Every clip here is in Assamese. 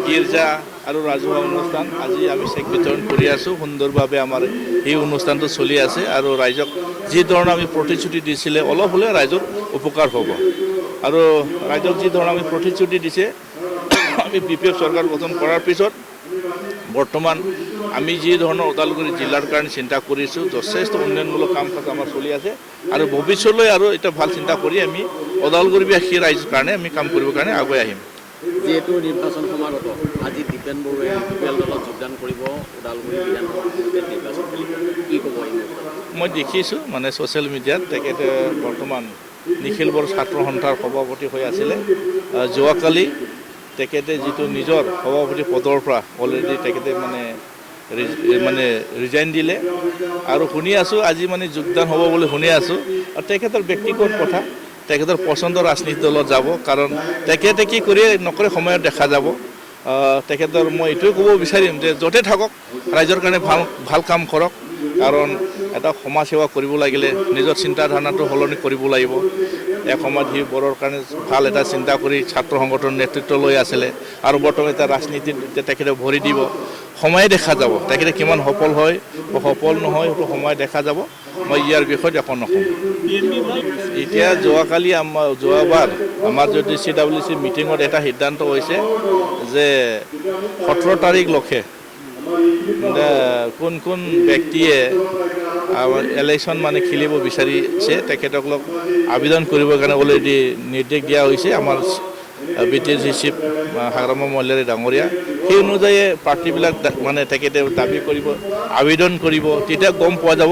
গীৰ্জা আৰু ৰাজহুৱা অনুষ্ঠান আজি আমি চেক বিতৰণ কৰি আছোঁ। সুন্দৰভাৱে আমাৰ এই অনুষ্ঠানটো চলি আছে আৰু ৰাইজক যি ধৰণে আমি প্ৰতিশ্ৰুতি দিছিলে অলপ হ'লে ৰাইজৰ উপকাৰ হ'ব। আৰু ৰাইজক যি ধৰণে আমি প্ৰতিশ্ৰুতি দিছে আমি BPF চৰকাৰ গঠন কৰাৰ পিছত বৰ্তমান আমি যি ধৰণৰ ওদালগুৰি জিলাৰ কাৰণে চিন্তা কৰিছোঁ, যথেষ্ট উন্নয়নমূলক কাম কাজ আমাৰ চলি আছে আৰু ভৱিষ্যতলৈ আৰু এটা ভাল চিন্তা কৰি আমি ওদালগুৰিবাসী ৰাইজৰ কাৰণে আমি কাম কৰিবৰ কাৰণে আগুৱাই আহিম। যিহেতু নিৰ্বাচন সমাগত আজি দীপেন বড়োৱে UPL দলত যোগদান কৰিব, ওদালগুৰি বিধানসভা নিৰ্বাচন খেলিব, কি ক'ব এই মুহূৰ্তত? মই দেখিছোঁ মানে ছ'চিয়েল মিডিয়াত তেখেতে বৰ্তমান নিখিল বড়ো ছাত্ৰ সন্থাৰ সভাপতি হৈ আছিলে। যোৱাকালি তেখেতে যিটো নিজৰ সভাপতি পদৰ পৰা অলৰেডি তেখেতে মানে ৰিজাইন দিলে আৰু শুনি আছোঁ আজি মানে যোগদান হ'ব বুলি শুনি আছোঁ। আৰু তেখেতৰ ব্যক্তিগত কথা, তেখেতৰ পচন্দৰ ৰাজনীতি দলত যাব, কাৰণ তেখেতে কি কৰি নকৰে সময়ত দেখা যাব। তেখেতৰ মই এইটোৱে ক'ব বিচাৰিম যে য'তে থাকক ৰাইজৰ কাৰণে ভাল কাম কৰক, কাৰণ এটা সমাজ সেৱা কৰিব লাগিলে নিজৰ চিন্তাধাৰণাটো সলনি কৰিব লাগিব। এসময়ত সি বড়োৰ কাৰণে ভাল এটা চিন্তা কৰি ছাত্ৰ সংগঠনৰ নেতৃত্ব লৈ আছিলে আৰু বৰ্তমান এটা ৰাজনীতিত তেখেতে ভৰি দিব। সময়ে দেখা যাব তেখেতে কিমান সফল হয় বা সফল নহয়, সেইটো সময় দেখা যাব। মই ইয়াৰ বিষয়ত একো নকওঁ। এতিয়া যোৱাবাৰ আমাৰ যদি CWC মিটিঙত এটা সিদ্ধান্ত হৈছে যে 17 তাৰিখলৈকে কোন কোন ব্যক্তিয়ে ইলেকশ্যন মানে খেলিব বিচাৰিছে তেখেতসকলক আবেদন কৰিবৰ কাৰণে অলৰেডি নিৰ্দেশ দিয়া হৈছে আমাৰ BTC চিফ হাগ্ৰামা মহলাৰী ডাঙৰীয়া। সেই অনুযায়ী প্ৰাৰ্থীবিলাক মানে তেখেতে দাবী কৰিব, আবেদন কৰিব, তেতিয়া গম পোৱা যাব।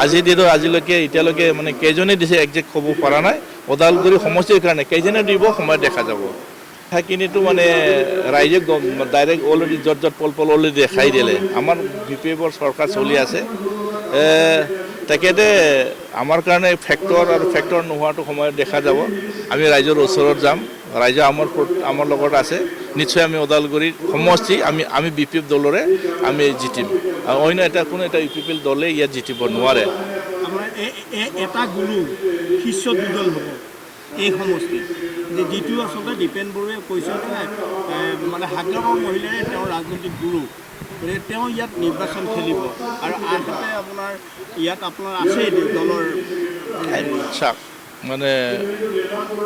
আজিৰ দিনত আজিলৈকে এতিয়ালৈকে মানে কেইজনে দিছে একজেক্ট ক'ব পৰা নাই। ওদালগুৰি সমষ্টিৰ কাৰণে কেইজনে দিব সময় দেখা যাব। সেইখিনিতো মানে ৰাইজে ডাইৰেক্ট অলৰেডি য'ত পল অলৰেডি দেখাই দিলে। আমাৰ BPFৰ চৰকাৰ চলি আছে। তেখেতে আমাৰ কাৰণে ফেক্টৰ নোহোৱাটো সময়ত দেখা যাব। আমি ৰাইজৰ ওচৰত যাম, ৰাইজে আমাৰ লগত আছে। নিশ্চয় আমি ওদালগুৰিৰ সমষ্টি আমি BPF দলৰে আমি জিতিম। অন্য কোনো এটা UPL দলে ইয়াত জিতিব নোৱাৰে। এটা গুৰু শিষ্য দুদল হ'ব এই সমষ্টিত, যিটো আচলতে দীপেন বড়োৱে কৈছে মানে হাগ্ৰামা মহিলাৰে তেওঁৰ ৰাজনৈতিক গুৰু, গতিকে তেওঁ ইয়াত নিৰ্বাচন খেলিব। আৰু আনহাতে আপোনাৰ আছে দলৰ চাওক মানে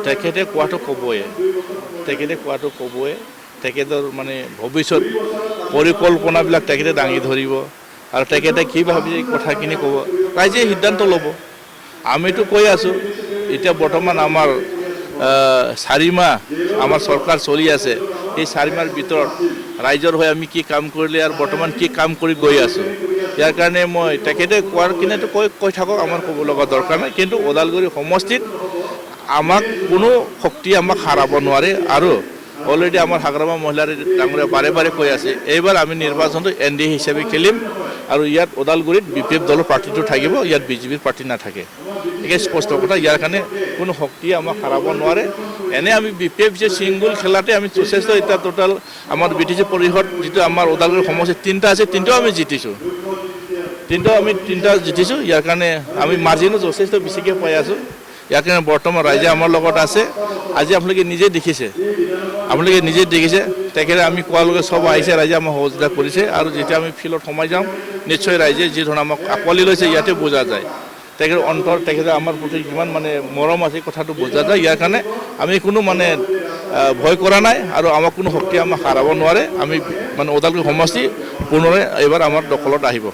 তেখেতে কোৱাটো ক'বই, তেখেতৰ মানে ভৱিষ্যত পৰিকল্পনাবিলাক তেখেতে দাঙি ধৰিব আৰু তেখেতে কি ভাবিছে কথাখিনি ক'ব, ৰাইজে সিদ্ধান্ত ল'ব। আমিতো কৈ আছোঁ এতিয়া বৰ্তমান আমাৰ 4 মাহ আমাৰ চৰকাৰ চলি আছে। এই 4 মাহৰ ভিতৰত ৰাইজৰ হৈ আমি কি কাম কৰিলে আৰু বৰ্তমান কি কাম কৰি গৈ আছোঁ, ইয়াৰ কাৰণে মই তেখেতে কোৱাৰ কিনেতো কৈ থাকক, আমাৰ ক'ব লগা দৰকাৰ নাই। কিন্তু ওদালগুৰি সমষ্টিত আমাক কোনো শক্তি আমাক হাৰাব নোৱাৰে। আৰু অলৰেডি আমাৰ হাগ্ৰামা মহিলাৰী ডাঙৰীয়া বাৰে বাৰে কৈ আছে এইবাৰ আমি নিৰ্বাচনটো NDA হিচাপে খেলিম আৰু ইয়াত ওদালগুৰিত BPF দলৰ প্ৰাৰ্থীটো থাকিব, ইয়াত BJPৰ প্ৰাৰ্থী নাথাকে। একে স্পষ্ট কথা, ইয়াৰ কাৰণে কোনো শক্তিয়ে আমাক হাৰাব নোৱাৰে। এনে আমি BPF যে ছিংগুল খেলাতে আমি যথেষ্ট এতিয়া টোটাল আমাৰ BTC পৰিষদ যিটো আমাৰ ওদালগুৰি সমষ্টিত 3টা আছে, 3টাও আমি জিতিছোঁ। 3টা জিতিছোঁ। ইয়াৰ কাৰণে আমি মাৰ্জিনো যথেষ্ট বেছিকৈ পাই আছোঁ। ইয়াৰ কাৰণে বৰ্তমান ৰাইজে আমাৰ লগত আছে। আজি আপোনালোকে নিজে দেখিছে, তেখেতে আমি কোৱালৈকে চব আহিছে, ৰাইজে আমাক সহযোগিতা কৰিছে। আৰু যেতিয়া আমি ফিল্ডত সোমাই যাম নিশ্চয় ৰাইজে যি ধৰণে আমাক আঁকোৱালি লৈছে ইয়াতে বুজা যায় তেখেতে আমাৰ প্ৰতি কিমান মানে মৰম আছে, কথাটো বুজা যায়। ইয়াৰ কাৰণে আমি কোনো মানে ভয় কৰা নাই আৰু আমাক কোনো শক্তি আমাক হাৰাব নোৱাৰে। আমি মানে ওদালগুৰি সমষ্টি পুনৰে এইবাৰ আমাৰ দখলত আহিব।